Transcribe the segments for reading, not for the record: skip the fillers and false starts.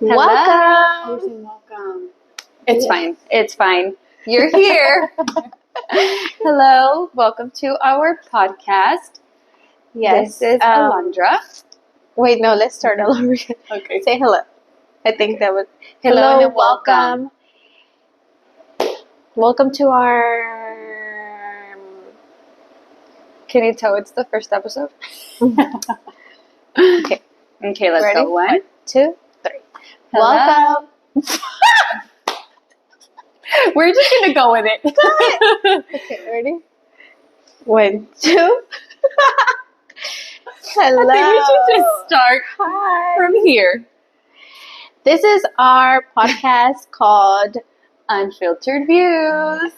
Welcome. Welcome. It's fine. It's fine. You're here. Hello. Welcome to our podcast. Yes. This is Alondra. Wait, no, let's start all over again. Okay. Say hello. I think that was Hello and welcome. Welcome to our Can you tell it's the first episode? Okay. Okay, let's Ready? go. 1, 2, 3. Hello. Welcome. We're just gonna go with it. Okay, ready? 1, 2. Hello. I think we should just start Hi. from here. This is our podcast called Unfiltered Views.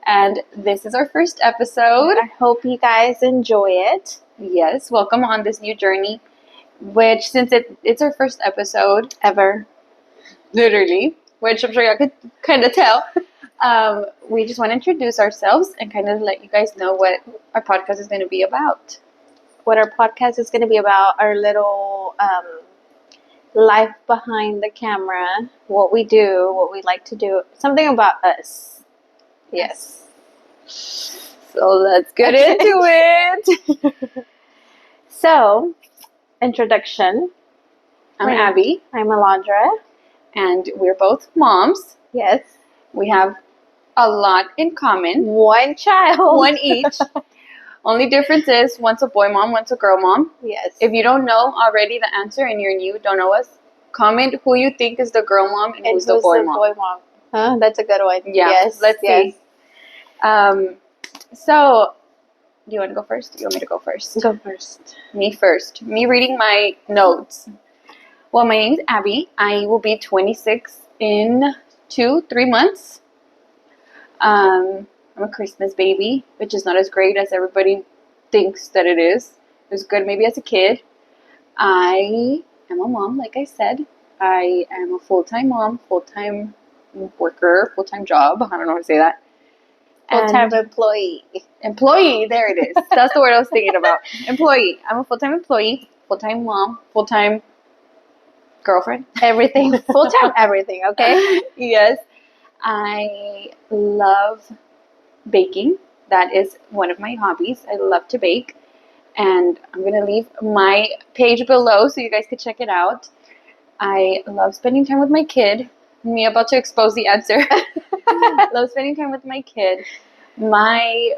And this is our first episode. I hope you guys enjoy it. Yes, welcome on this new journey. Which, since it's our first episode Ever. literally, which I'm sure y'all could kind of tell, we just want to introduce ourselves and kind of let you guys know what our podcast is going to be about. What our podcast is going to be about, our little life behind the camera, what we do, what we like to do, something about us. Yes. So let's get into it. So, introduction. I'm Abby, I'm Alondra. and we're both moms. Yes. We have a lot in common. One child. One each. Only difference is one's a boy mom, one's a girl mom. Yes. If you don't know already the answer and you're new, don't know us, comment who you think is the girl mom and who's the boy mom. Huh? That's a good one. Yeah. Yes. Let's yes. see. So, do you want to go first? Do you want me to go first? Go first. Me first. Me reading my notes. Well, my name's Abby. I will be 26 in 3 months. I'm a Christmas baby, which is not as great as everybody thinks that it is. It was good maybe as a kid. I am a mom, like I said. I am a full-time mom, full-time worker, full-time job. I don't know how to say that. Full-time employee. Employee, there it is. That's the word I was thinking about. Employee. I'm a full-time employee, full-time mom, full-time girlfriend. Everything. Full-time everything, okay? Yes. I love baking. That is one of my hobbies. I love to bake. And I'm going to leave my page below so you guys can check it out. I love spending time with my kid. Me about to expose the answer. Love spending time with my kid. I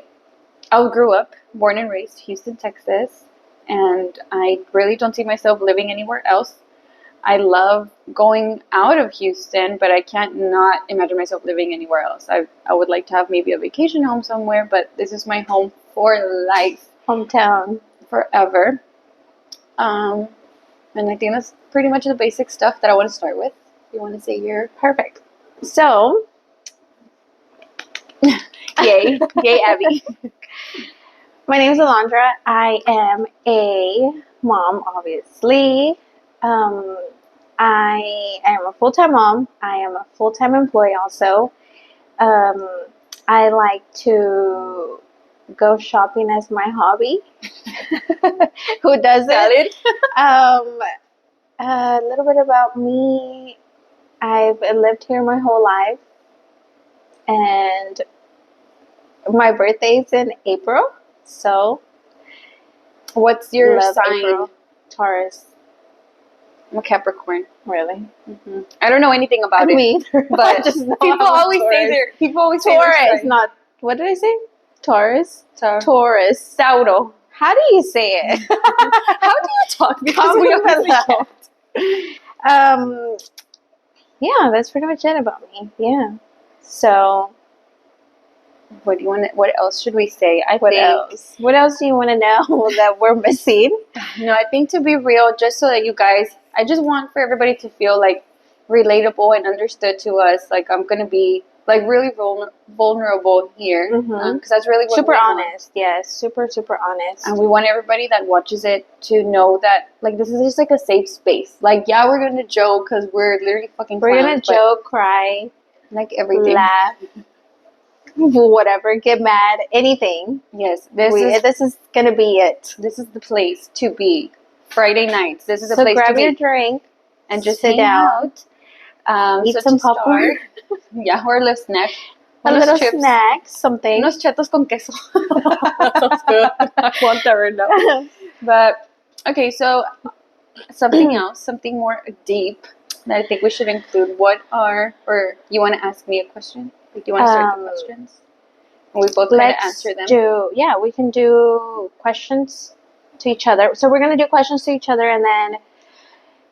grew up, born and raised Houston, Texas, and I really don't see myself living anywhere else. I love going out of Houston, but I can't not imagine myself living anywhere else. I would like to have maybe a vacation home somewhere, but this is my home for life. Hometown. Forever. And I think that's pretty much the basic stuff that I want to start with. You want to say you're perfect. So, yay, Abby. My name is Alondra. I am a mom, obviously. I am a full-time mom. I am a full-time employee also. I like to go shopping as my hobby. Who doesn't? A little bit about me. I've lived here my whole life, and my birthday's in April. So, what's your sign? April. Taurus. I'm a Capricorn. Really? Mm-hmm. I don't know anything about it. Me either. But people always say Taurus. Not what did I say? Taurus. Taurus. Tauro. How do you say it? How do you talk? Because we always yeah, that's pretty much it about me. Yeah. So, what else should we say? What else do you want to know that we're missing? No, I think to be real, just so that you guys, I just want for everybody to feel like relatable and understood to us. Like I'm gonna be like really vulnerable here, because that's really what super we honest. want. Yes, super honest. And we want everybody that watches it to know that like this is just like a safe space. Like yeah, we're gonna joke because we're literally fucking. We're gonna joke, cry, like everything, laugh, whatever, get mad, anything. Yes, this is gonna be it. This is the place to be. Friday nights. This is the so place to be. grab your drink and just sit hang down. out Eat So some to popcorn. start, yeah, or a little snack. A Unos little chips. snack, something. Unos chetos con queso. That sounds good. I want that right now. But, okay, so something else, something more deep that I think we should include. Or you want to ask me a question? Like, do you want to start the questions? And we both kind of answer them. We can do questions to each other. So we're going to do questions to each other, and then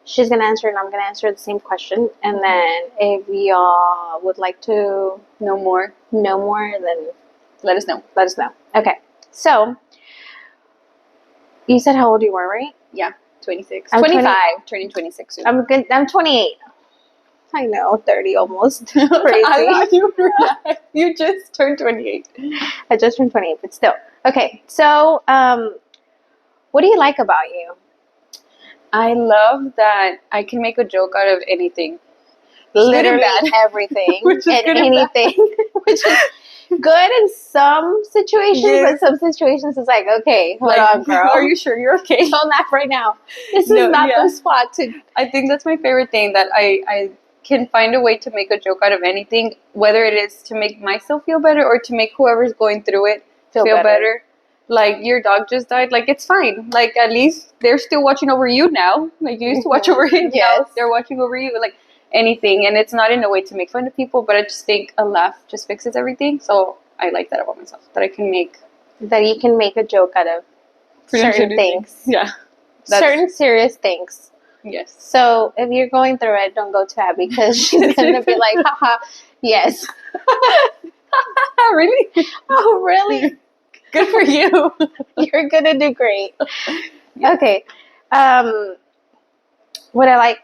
she's going to answer and I'm going to answer the same question. And then if y'all would like to know more, then let us know. Let us know. Okay. So, you said how old you were, right? Yeah, 26. I'm 25, turning 26 soon. I'm 28. I know, 30 almost. Crazy. I thought you just turned 28. I just turned 28, but still. Okay, so what do you like about you? I love that I can make a joke out of anything. Literally everything and anything. Which is good in some situations, but some situations it's like, okay, hold on, girl. Are you sure you're okay? Don't laugh right now. This is not the spot to... I think that's my favorite thing, that I can find a way to make a joke out of anything, whether it is to make myself feel better or to make whoever's going through it feel better. Like, your dog just died. Like, it's fine. Like, at least they're still watching over you now. Like, you used to watch over him. Yes. Now they're watching over you. Like, anything. And it's not in a way to make fun of people, but I just think a laugh just fixes everything. So I like that about myself, that I can make... That you can make a joke out of certain things. Yeah. Certain serious things. Yes. So if you're going through it, don't go to Abby, because she's going to be like, haha, yes. Really? Oh, really? Good for you. You're going to do great. Yeah. Okay. What did I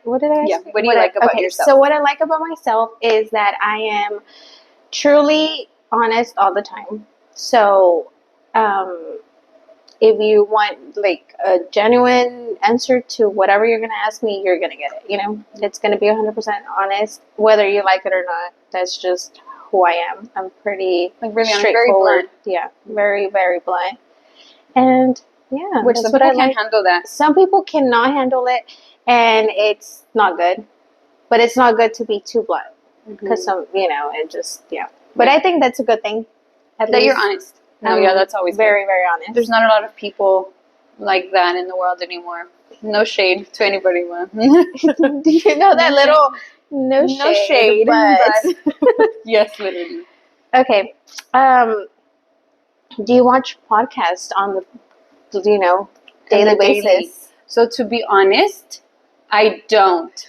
Yeah, what do you like about yourself? So what I like about myself is that I am truly honest all the time. So, if you want like a genuine answer to whatever you're going to ask me, you're going to get it. You know, it's going to be 100% honest, whether you like it or not. That's just who I am. I'm pretty really straightforward. Very blunt. Yeah, very, very blunt. And yeah, which some people can't handle that. Some people cannot handle it, and it's not good. But it's not good to be too blunt, because it just But I think that's a good thing. That you're honest. No, that's always very, good. very honest. There's not a lot of people like that in the world anymore. No shade to anybody, man. Do you know that little no shade, but yes, literally. Okay. Do you watch podcasts on the daily basis? So to be honest, I don't.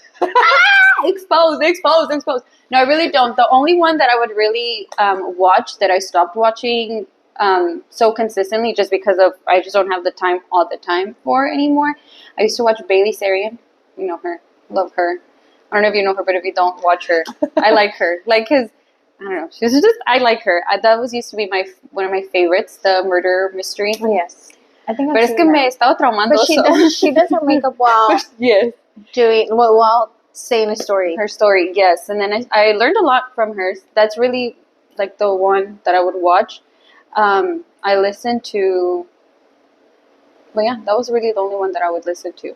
Exposed. No, I really don't. The only one that I would really watch, that I stopped watching so consistently, just because I just don't have the time all the time for anymore. I used to watch Bailey Sarian. You know her. Love her. I don't know if you know her, but if you don't, watch her. I like her. Like, cause I don't know. She's just, I like her. That used to be one of my favorites, the murder mystery. Yes. I think. Pero es que me estaba traumando. But she does her makeup while yes. While saying a story. Her story, yes. And then I learned a lot from her. That's really like the one that I would watch. I listened to, but yeah, that was really the only one that I would listen to.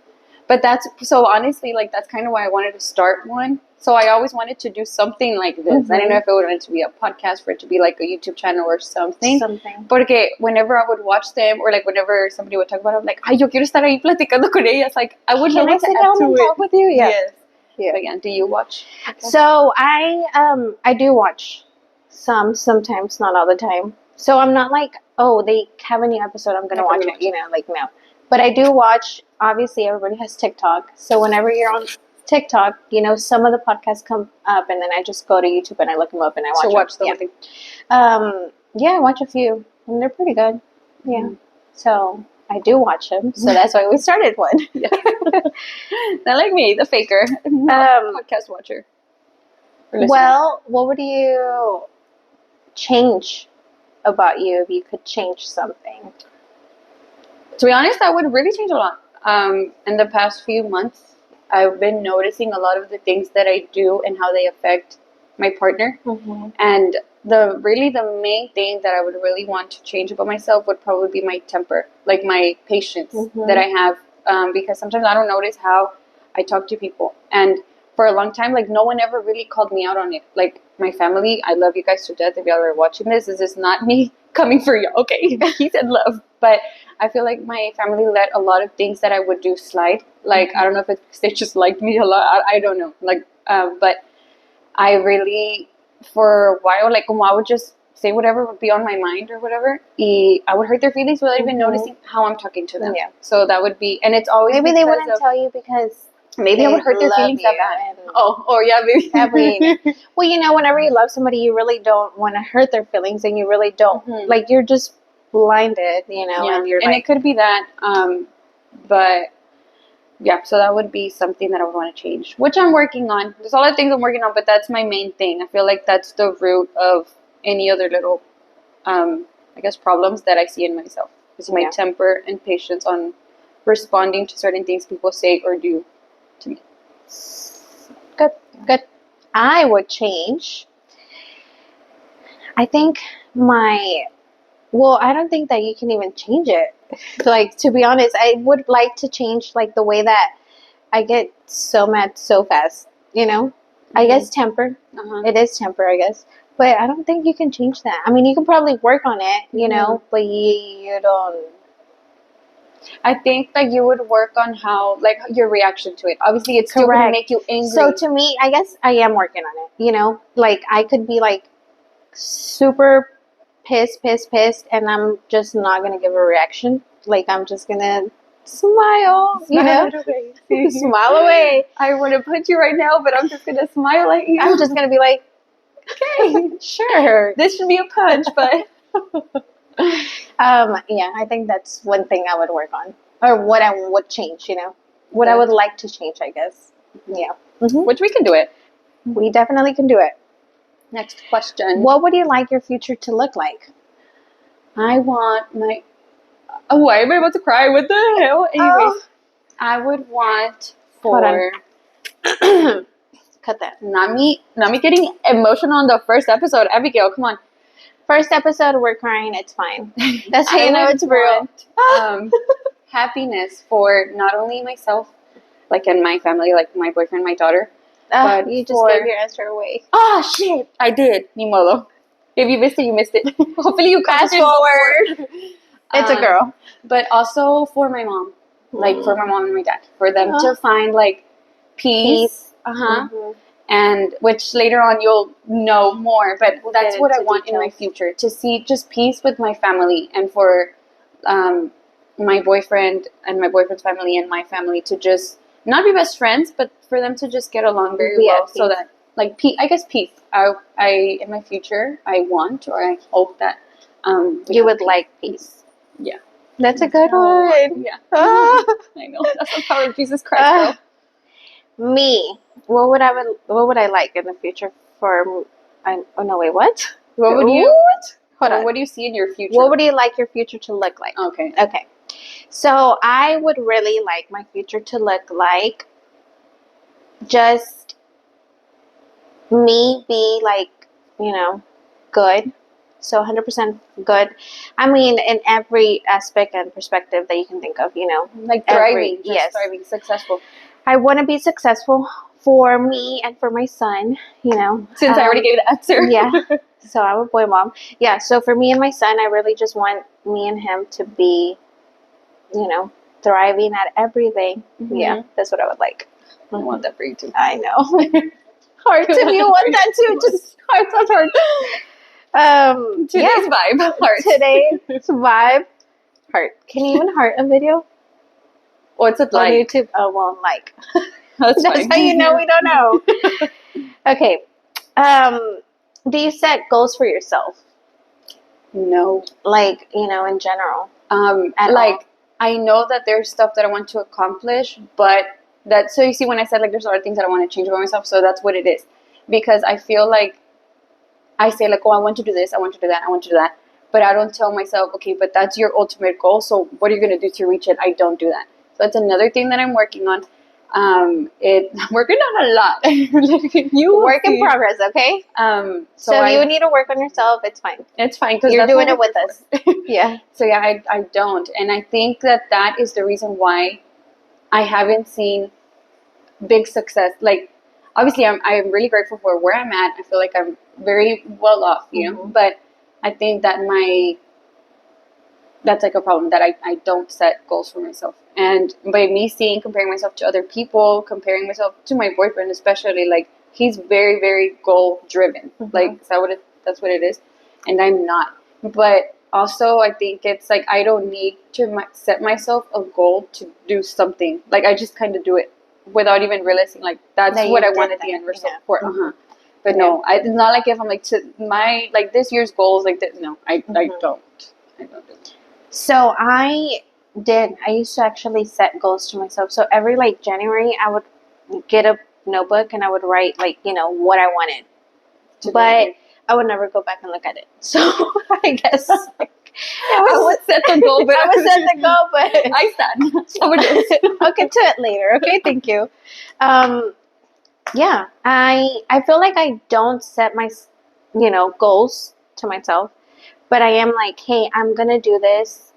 But so honestly, like, that's kind of why I wanted to start one. So I always wanted to do something like this. I didn't know if it wanted to be a podcast, for it to be like a YouTube channel or something. Porque whenever I would watch them, or like whenever somebody would talk about it, I'm like, ay, yo quiero estar ahí platicando con ellas. Like, I would love to sit down and talk with you. Yeah. Yes. Yeah. But yeah, do you watch? So I do watch sometimes, not all the time. So I'm not like, oh, they have a new episode, I'm gonna watch it. Like, no. But I do watch. Obviously, everybody has TikTok. So whenever you're on TikTok, some of the podcasts come up, and then I just go to YouTube and I look them up and I watch them. I watch a few, and they're pretty good. Yeah. Mm-hmm. So I do watch them. So that's why we started one. Not like me, the faker. Podcast watcher. Well, what would you change about you if you could change something? To be honest, I would really change a lot. In the past few months, I've been noticing a lot of the things that I do and how they affect my partner. Mm-hmm. And the main thing that I would really want to change about myself would probably be my temper, like my patience that I have. Because sometimes I don't notice how I talk to people. And for a long time, like no one ever really called me out on it. Like my family, I love you guys to death. If y'all are watching this is not me coming for you. Okay, he said love, but I feel like my family let a lot of things that I would do slide. Like I don't know if it's because they just liked me a lot. I don't know. Like, but I really, for a while, like I would just say whatever would be on my mind or whatever. I would hurt their feelings without even noticing how I'm talking to them. Yeah. So that would be, and it's always Maybe they because wouldn't tell you because maybe I would hurt their feelings that bad. Oh yeah, maybe. Well, you know, whenever you love somebody, you really don't want to hurt their feelings, and you really don't like. You're just blinded, you know, Yeah. and you're and like, it could be that, but yeah. So that would be something that I would want to change, which I'm working on. There's a lot of things I'm working on, but that's my main thing. I feel like that's the root of any other little, I guess, problems that I see in myself. Is my temper and patience on responding to certain things people say or do to me. good. I would change. I think well, I don't think that you can even change it. Like, to be honest, I would like to change, like, the way that I get so mad so fast, you know? I guess temper. It is temper, I guess. But I don't think you can change that. I mean, you can probably work on it, you know, but you don't. I think that you would work on how, like, your reaction to it. Obviously, it's still going to make you angry. So to me, I guess I am working on it, you know? Like, I could be, like, super pissed, and I'm just not going to give a reaction. Like, I'm just going to smile, you know? Smile away. I want to punch you right now, but I'm just going to smile at you. I'm just going to be like, okay, sure. This should be a punch, but... yeah, I think that's one thing I would work on. Or what I would change, you know? What I would like to change, I guess. Yeah. Which we can do it. We definitely can do it. Next question. What would you like your future to look like? I want my... Oh, why am I about to cry? What the hell? Anyways, I would want for... Cut that. Not me getting emotional on the first episode. Abigail, come on. First episode, we're crying. It's fine. That's how you know it's real. Happiness for not only myself, like, and my family, like my boyfriend, my daughter. But you just gave your answer away. Oh, shit. I did. Ni modo. If you missed it, you missed it. Hopefully you fast forward. It's a girl. But also for my mom. Like, for my mom and my dad. For them to find, like, peace. And which later on you'll know more. But that's what I want in my future. To see just peace with my family. And for my boyfriend and my boyfriend's family and my family to just not be best friends, but for them to just get along very well. So that, like, peace. I guess peace. I in my future, I want, or I hope that you would like peace. Yeah. That's a good one. Yeah. I know. That's the power of Jesus Christ, girl. Me. What would I like in the future for? Oh no! Wait, what? What would you? Hold on. What do you see in your future? What would you like your future to look like? Okay. Okay. So I would really like my future to look like just me be like, you know, good. So 100% good. I mean, in every aspect and perspective that you can think of, you know. Like thriving. Thriving, successful. I want to be successful for me and for my son, you know. Since I already gave the answer. Yeah. So I'm a boy mom. Yeah, so for me and my son, I really just want me and him to be, you know, thriving at everything. Yeah, that's what I would like. I want that for you too. I know. Hearts, if you want that too, just hearts. Today's vibe, heart. Today's vibe, heart. Can you even heart a video? What's it like? On YouTube? Oh, well, like. That's how you know we don't know. Okay. Do you set goals for yourself? No. Like, you know, in general. I know that there's stuff that I want to accomplish, but so you see when I said, like, there's a lot of things that I want to change about myself, so that's what it is. Because I feel like I say, like, oh, I want to do this, I want to do that, I want to do that. But I don't tell myself, okay, but that's your ultimate goal, so what are you going to do to reach it? I don't do that. So that's another thing that I'm working on. I'm working on a lot. You work in progress, okay? So if you need to work on yourself, it's fine. It's fine because you're doing it with us. Yeah. So yeah, I don't, and I think that is the reason why I haven't seen big success. Like, obviously I'm really grateful for where I'm at. I feel like I'm very well off, you know, but I think that that's like a problem that I don't set goals for myself. And by me seeing, comparing myself to other people, comparing myself to my boyfriend, especially, like, he's very, very goal driven. Like, that's what it is. And I'm not. But also, I think it's like I don't need to set myself a goal to do something. Like, I just kind of do it without even realizing, like, that's That what you I did wanted that. the end result Yeah. for. But no, it's not like if I'm like to my like this year's goals like this. No, I don't. I don't do that. So I used to actually set goals to myself. So every like January, I would get a notebook and I would write like, you know, what I wanted. But I would never go back and look at it. So I guess like, I would set the goal, but I would set the goal, but I stand. Someone else. I'll get to it later. Okay, thank you. Yeah, I feel like I don't set my, you know, goals to myself, but I am like, hey, I'm gonna do this,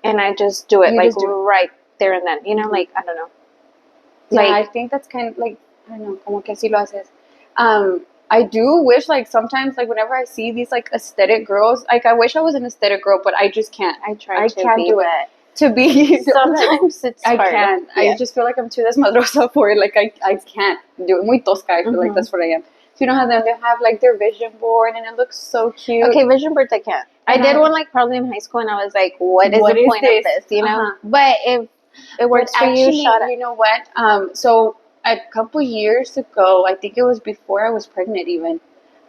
and I just do it You like just do it. right there and then. You know, like I don't know. Yeah, Like I think that's kind of like, I don't know, como que así lo haces. I do wish, like, sometimes, like, whenever I see these like aesthetic girls, like, I wish I was an aesthetic girl, but I just can't. I try I to can't be do that. it. To be Sometimes it's I hard. can't. Yeah. I just feel like I'm too desmadrosa for it. Like, I can't do it. Muy tosca. I feel like that's what I am. So you know how they have like their vision board and it looks so cute. Okay, vision boards I can't. And I did one like probably in high school, and I was like, what is What the is point this? of this? You know. But if it works But for you, actually, shut up. you know what? So a couple years ago, I think it was before I was pregnant even,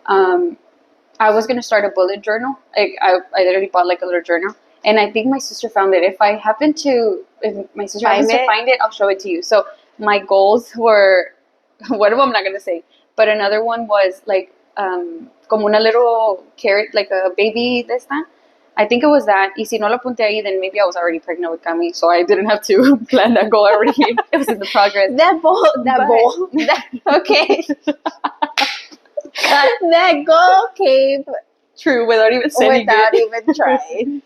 I was gonna start a bullet journal. Like, I literally bought like a little journal, and I think my sister found it. If my sister happens to find it, I'll show it to you. So my goals were, one of them I'm not gonna say, but another one was like como una little carrot, like a baby de esta. I think it was that. Y si no lo apunté ahí, then maybe I was already pregnant with Cami, so I didn't have to plan that goal already. It was in the progress. Okay. That goal came true without even saying even trying.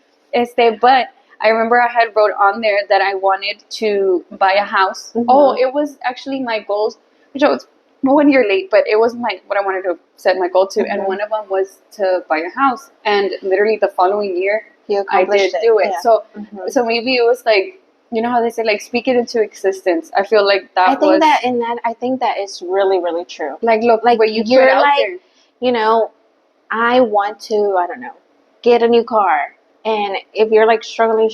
But I remember I had wrote on there that I wanted to buy a house. Oh, it was actually my goals, which I was 1 year late, but it was what I wanted to set my goal to, and one of them was to buy a house. And literally the following year, I did do it. Yeah. So maybe it was like, you know how they say, like, speak it into existence. I feel like that. I think that is really, really true. Like, look, like what you you're put out like, there. You know, I want to, I don't know, get a new car. And if you're like struggling,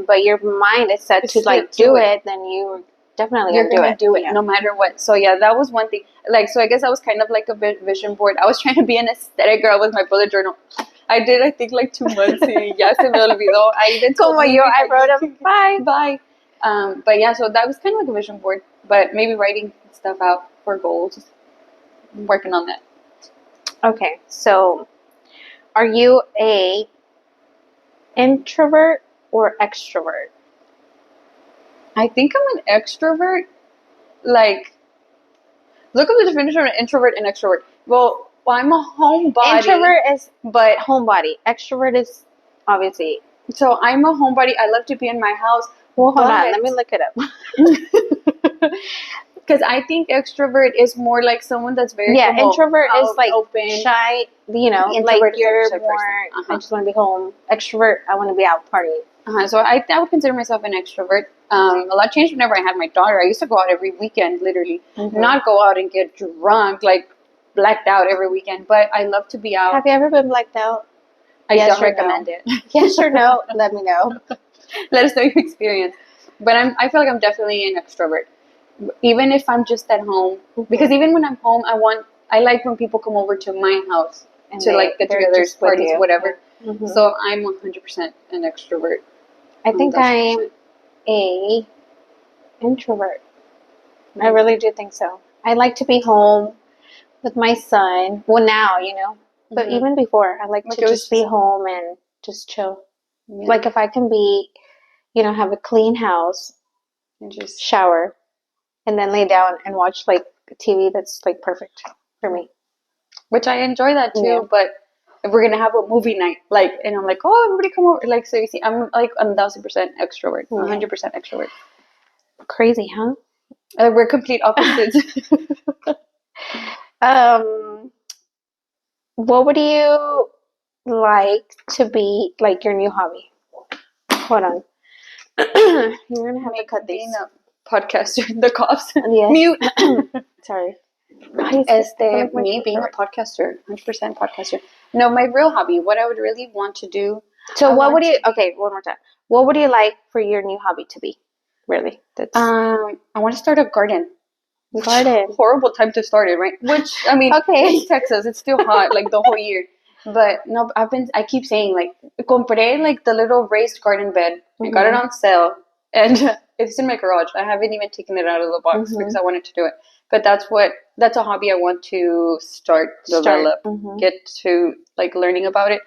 but your mind is set to like do it, then you're definitely gonna do it no matter what. So yeah, that was one thing. Like, so I guess I was kind of like a bit vision board. I was trying to be an aesthetic girl with my bullet journal. I did, I think, like 2 months. Y ya se me olvidó. I even told I wrote them bye. But yeah, so that was kind of like a vision board. But maybe writing stuff out for goals. Working on that. Okay, so are you a introvert or extrovert? I think I'm an extrovert. Like, look at the definition of an introvert and extrovert. Well, I'm a homebody. Introvert is homebody. Extrovert is obviously. So I'm a homebody. I love to be in my house. Well, hold on. Let me look it up. Because I think extrovert is more like someone that's very introvert is like open, shy. You know, like you're more. I just want to be home. Extrovert, I want to be out partying. So I would consider myself an extrovert. A lot changed whenever I had my daughter. I used to go out every weekend, literally, not go out and get drunk, like blacked out every weekend. But I love to be out. Have you ever been blacked out? I don't recommend it. Yes or no? Let me know. Let us know your experience. But I feel like I'm definitely an extrovert. Even if I'm just at home, because even when I'm home, I like when people come over to my house and to like get together, parties, whatever. So I'm 100% an extrovert. I think I'm a introvert. I really do think so. I like to be home with my son. Well, now, you know, but even before, I like to just be home and just chill. Yeah. Like if I can be, you know, have a clean house and just shower and then lay down and watch like TV, that's like perfect for me. Which I enjoy that too, but if we're gonna have a movie night, like, and I'm like, oh, everybody come over, like, so you see, I'm like 1,000% extrovert, 100% extrovert. Crazy, huh? We're complete opposites. What would you like to be like your new hobby? Hold on. You're gonna have to cut Being these. a podcaster, the cops. Yes. Mute. Sorry. Me being a podcaster, 100% podcaster. No, my real hobby, what I would really want to do. So okay, one more time. What would you like for your new hobby to be? Really? That's I want to start a garden. garden. Horrible time to start it, right? Which, I mean, Okay. it's Texas. It's still hot, like, the whole year. But, no, I keep saying, like, compré, like, the little raised garden bed. I got it on sale. And it's in my garage. I haven't even taken it out of the box because I wanted to do it. But that's a hobby I want to develop, get to, like, learning about it.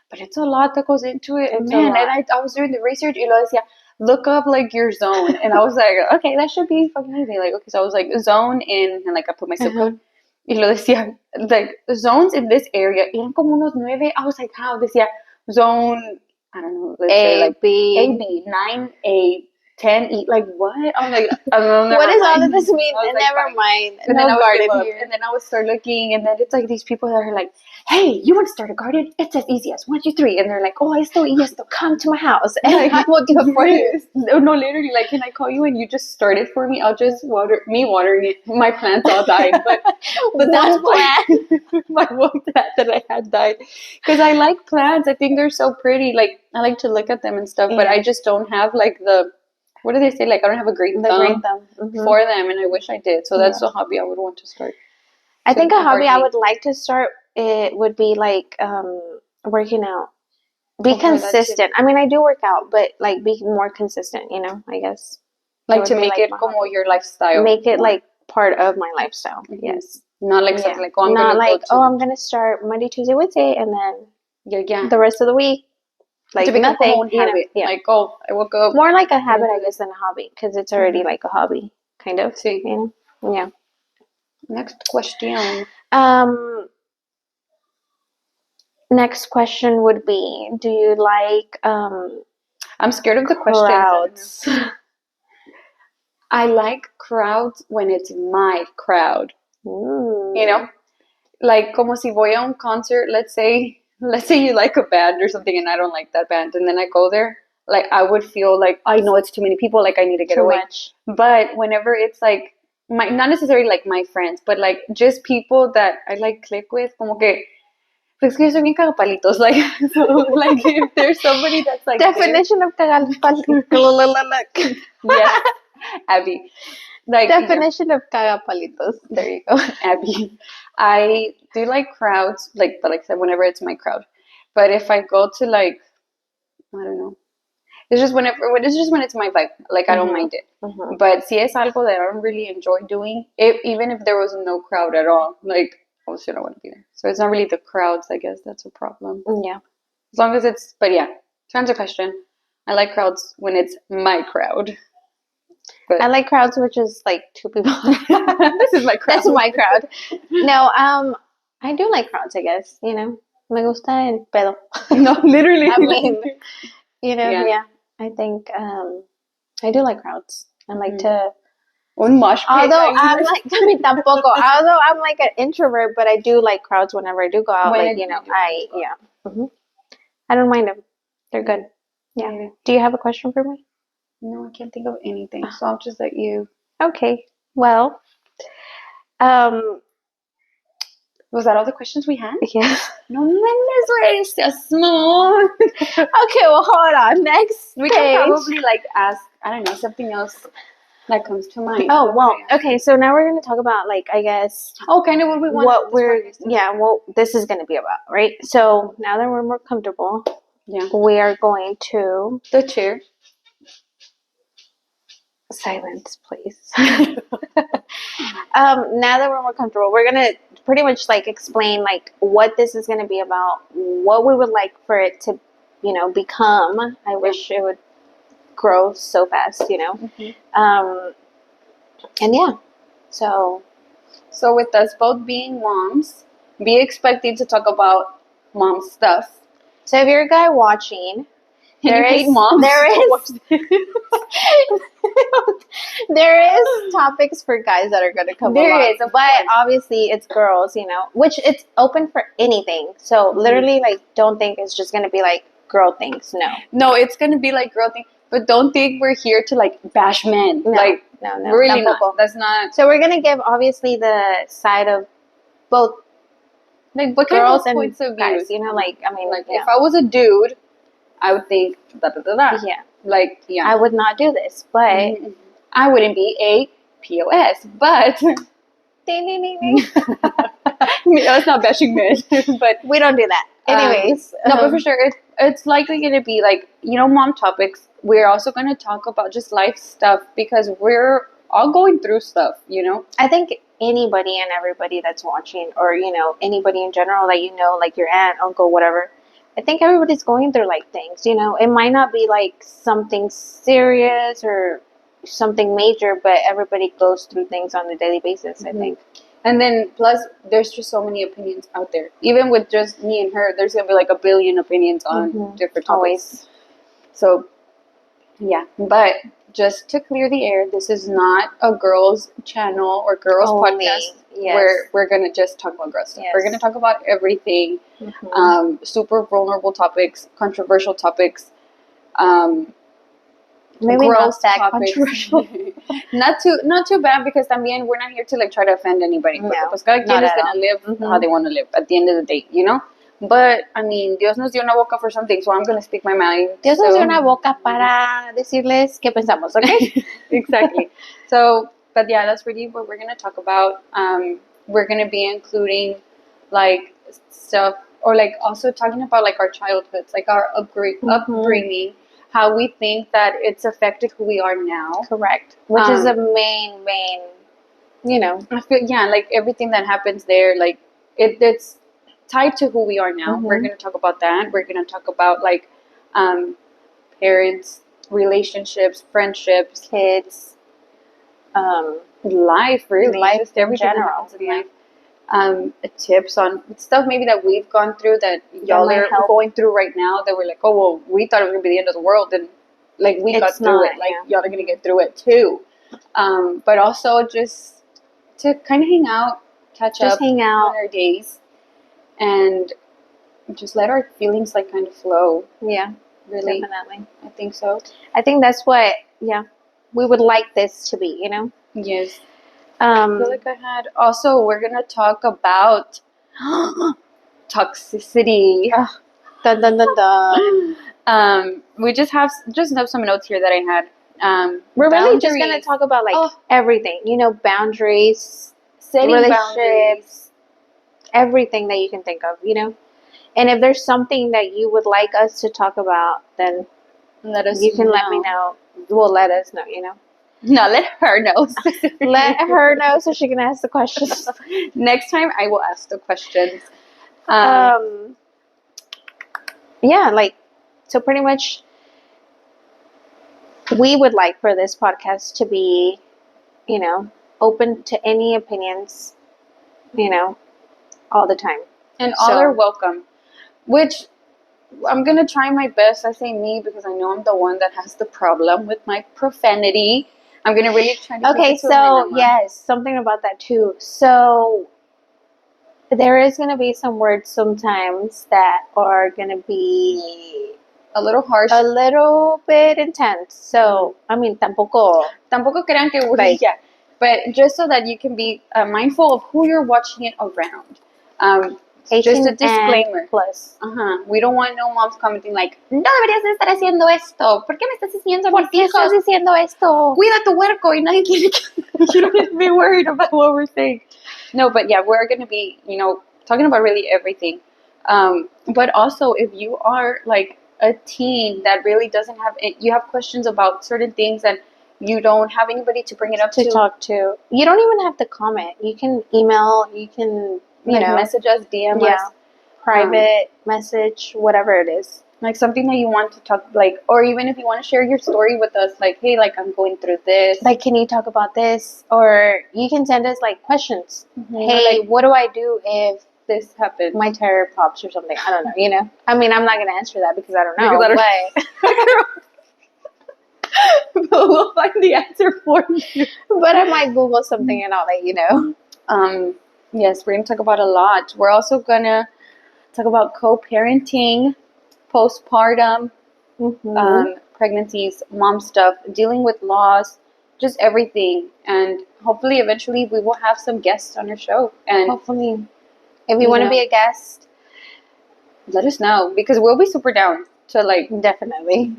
But it's a lot that goes into it. And man, and I was doing the research, y lo decía, look up, like, your zone. And I was like, okay, that should be fucking easy. Like, okay, so I was like, zone in, and, like, I put my zip code. Y lo decía, like, zones in this area, eran como unos 9. I was like, how? Decía, zone, I don't know, let's say, like, AB, 9A, 10E, like, what? I was like, what does all of this mean? Never mind. And no then garden here. And then I would start looking, and then it's like these people that are like, hey, you want to start a garden? It's as easy as 1, 2, 3. And they're like, oh, esto y esto. Come to my house and I will do it for you. No, literally, like, can I call you and you just start it for me? I'll just watering it. My plants all died, but that's why my one plant that I had died. Because I like plants. I think they're so pretty. Like, I like to look at them and stuff, but I just don't have, like, what do they say? Like, I don't have a green thumb for them, and I wish I did. So that's a hobby I would want to start. I think a hobby I would like to start would be like working out. Be consistent. I mean, I do work out, but like be more consistent. You know, I guess like to make it como your lifestyle. Make it like part of my lifestyle. Yes, not like something like I'm gonna start Monday, Tuesday, Wednesday, and then the rest of the week. Like to become nothing, my own habit. Like, I woke up. More like a habit, I guess, than a hobby, because it's already like a hobby, kind of. See. You know? Yeah. Next question. Next question would be: do you like? I'm scared of the crowds. I like crowds when it's my crowd. Ooh. You know, like como si voy a un concert. Let's say you like a band or something and I don't like that band, and then I go there, like, I would feel like, I know it's too many people, like, I need to get away. Much. But whenever it's like not necessarily like my friends, but like just people that I like click with, como que, pues que yo soy bien cagapalitos, like, so, like, if there's somebody that's like definition of cagapalitos. Yes, Abby. Like, definition of cagapalitos. There you go, Abby. I do like crowds, like, but like I said, whenever it's my crowd. But if I go to, like, I don't know, it's just when it's my vibe. Like, I don't mind it. But si es algo that I don't really enjoy doing, even if there was no crowd at all, like, obviously I don't want to be there. So it's not really the crowds, I guess that's a problem. Yeah. As long as but yeah, to answer the question, I like crowds when it's my crowd. But I like crowds, which is like 2 people. This is my crowd. That's my crowd. No, I do like crowds, I guess. You know, me gusta el pedo. No, literally. I mean, you know, yeah. I think I do like crowds. I like to. Un mosh pit. Although I'm like, tampoco. Although I'm like an introvert, but I do like crowds whenever I do go out. Like, you know, I don't mind them. They're good. Yeah. Do you have a question for me? No, I can't think of anything, so I'll just let you. Okay. Well, was that all the questions we had? Yeah. No mames, it's so small. Okay, well, hold on. Next we can probably like ask, I don't know, something else that comes to mind. Oh, well, okay, so now we're going to talk about, like, I guess... Oh, kind of what we want. What this is going to be about, right? So, now that we're more comfortable, we are going to... The chair. Silence, please. Now that we're more comfortable, we're going to pretty much, like, explain, like, what this is going to be about, what we would like for it to, you know, become. I wish it would grow so fast, you know. And yeah, so with us both being moms, be expected to talk about mom stuff. So if you're a guy watching you hate moms. There is topics for guys that are going to come along, but course. obviously it's girls, which it's open for anything. So literally, like, don't think it's just going to be like girl things. No, it's going to be like girl things, but don't think we're here to like bash men. No, like, no, we're really tampoco. not. That's not. So we're going to give obviously the side of both, like, what girls kind of and points of guys. views? Like, I mean, like, if I was a dude, I would think da da da da. Yeah. Like, yeah. I would not do this, but I wouldn't be a POS, but ding, ding, ding, ding. That's not bashing men, but we don't do that. Anyways, no, but for sure, it's likely going to be like, mom topics. We're also going to talk about just life stuff because we're all going through stuff, I think anybody and everybody that's watching, or anybody in general that like your aunt, uncle, whatever, I think everybody's going through like things. It might not be like something serious or something major, but everybody goes through things on a daily basis. I think. And then plus, there's just so many opinions out there. Even with just me and her, there's gonna be like a billion opinions on different topics. Always. So, yeah. But just to clear the air, this is not a girls' channel or girls' podcast where we're gonna just talk about girls stuff. Yes. We're gonna talk about everything, super vulnerable topics, controversial topics. Maybe not that controversial. not too bad, because también we're not here to like try to offend anybody. No, pues cada quien is gonna live how they want to live at the end of the day, But I mean, Dios nos dio una boca for something, so I'm gonna speak my mind. Dios nos dio una boca para decirles qué pensamos, okay? Exactly. So, but yeah, that's really what we're gonna talk about. We're gonna be including like stuff, or like also talking about like our childhoods, like our upbringing. How we think that it's affected who we are now. Correct. Which is a main, I feel, like everything that happens there, like it's tied to who we are now. We're going to talk about that. We're going to talk about like parents, relationships, friendships, kids, life, really. Life just everything in general. In life. Tips on stuff maybe that we've gone through that y'all are going through right now, that we're like, oh, well, we thought it was going to be the end of the world, and like we got through it. Like, y'all are going to get through it too. But also just to kind of hang out, catch up on our days, and just let our feelings like kind of flow. Yeah, really. Definitely. I think so. I think that's what, we would like this to be, Yes. I feel like I had. Also, we're gonna talk about toxicity. Dun, dun, dun, dun. We just have some notes here that I had. We're really just gonna talk about like everything. Boundaries, setting relationships, everything that you can think of. And if there's something that you would like us to talk about, then let us. You can let me know. Well, let us know. No, let her know. Let her know so she can ask the questions. Next time, I will ask the questions. Yeah, like, so pretty much we would like for this podcast to be, open to any opinions, all the time. And all are welcome. Which I'm going to try my best. I say me because I know I'm the one that has the problem with my profanity. I'm going to really try to Okay, so yes, something about that too. So there is going to be some words sometimes that are going to be a little harsh, a little bit intense. So, I mean, tampoco crean que like, yeah. But just so that you can be mindful of who you're watching it around. Just a disclaimer. Plus. We don't want no moms commenting like, no deberías de estar haciendo esto. ¿Por qué me estás diciendo? ¿Por qué estás diciendo esto? Cuida tu huerco y nadie quiere que you don't need to be worried about what we're saying. No, but yeah, we're going to be, talking about really everything. But also, if you are like a teen that really doesn't have, you have questions about certain things and you don't have anybody to bring it up to talk to. You don't even have to comment. You can email, you can message us, DM us, private message, whatever it is. Like something that you want to talk, like, or even if you want to share your story with us, like, hey, like, I'm going through this. Like, can you talk about this? Or you can send us like questions. Hey, like, what do I do if this happened? My tire pops or something. I don't know. You know. I mean, I'm not gonna answer that because I don't know. Because I don't but we'll find the answer for you. But I might Google something and I'll let you know. Yes, we're gonna talk about a lot. We're also gonna talk about co-parenting, postpartum, pregnancies, mom stuff, dealing with loss, just everything. And hopefully, eventually, we will have some guests on our show. And Hopefully, if you want to be a guest, let us know because we'll be super down to like. Definitely.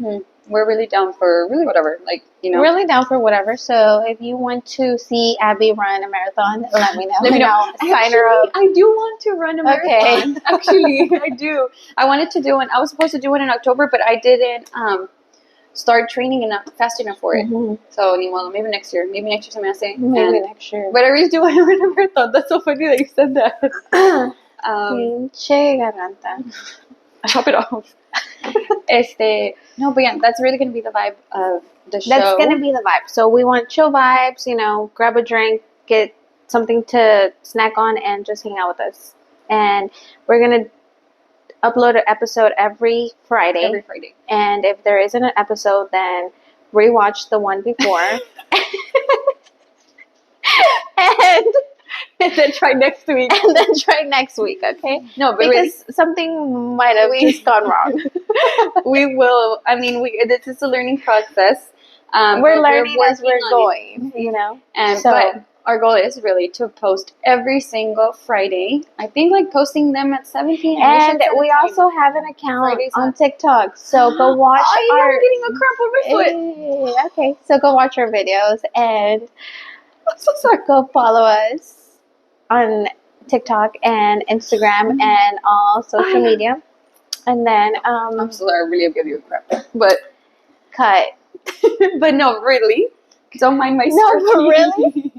We're really down for really whatever, like Really down for whatever. So if you want to see Abby run a marathon, let me know. Let me know. Sign her up. I do want to run a marathon. Okay. Actually, I do. I wanted to do one. I was supposed to do it in October, but I didn't start training enough fast enough for it. So well, maybe next year. Maybe next year, Maybe next year. But I really do want to run a marathon. That's so funny that you said that. Pinche garganta. Chop it off. No, but yeah, that's really gonna be the vibe of the show. That's gonna be the vibe. So we want chill vibes, grab a drink, get something to snack on, and just hang out with us. And we're gonna upload an episode every Friday. Every Friday. And if there isn't an episode, then rewatch the one before. And then try next week. Okay? No, but because something might have just gone wrong. We will. I mean, this is a learning process. We're learning as we're going, And but our goal is really to post every single Friday. I think like posting them at 7 p.m. And we also have an account on TikTok, so go watch I'm getting a cramp on my foot. Okay, so go watch our videos and I'm so sorry. Go follow us on TikTok and Instagram and all social media. And then I'm sorry, I really am giving you a crap. But cut. But no, really. Don't mind my No, but really?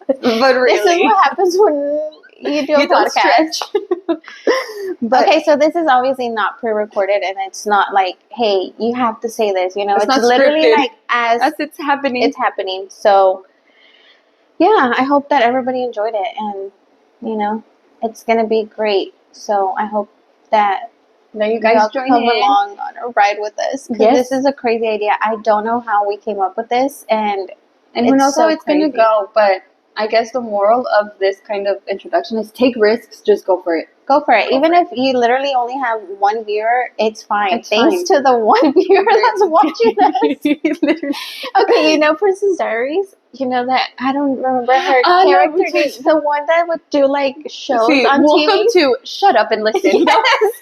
But really. This is what happens when you do a podcast. But, okay, so this is obviously not pre-recorded and it's not like, hey, you have to say this, it's not literally scripted. like as it's happening. It's happening. So yeah, I hope that everybody enjoyed it and it's gonna be great. So I hope that you guys come along on a ride with us. Because this is a crazy idea. I don't know how we came up with this and who knows how it's gonna go, but I guess the moral of this kind of introduction is take risks, just go for it. Go for it. Even if you literally only have one viewer, it's fine. Thanks to the one viewer that's watching us. Okay, Princess Diaries? That, I don't remember her character name. The one that would do like shows on TV. Welcome to Shut Up and Listen. Yes.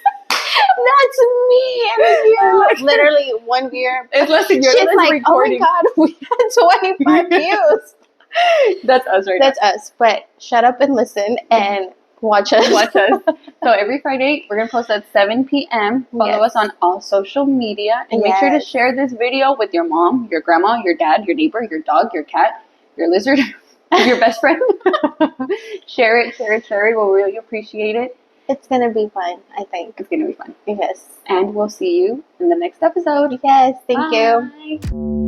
That's me. And literally one viewer. It's less than yours. She's like, recording. Oh my God, we had 25 views. That's us right now. That's us. But shut up and listen and watch us. So every Friday, we're going to post at 7 p.m. Follow us on all social media. And make sure to share this video with your mom, your grandma, your dad, your neighbor, your dog, your cat, your lizard, your best friend. Share it. We'll really appreciate it. It's going to be fun, I think. It's going to be fun. Yes. And we'll see you in the next episode. Yes, thank you.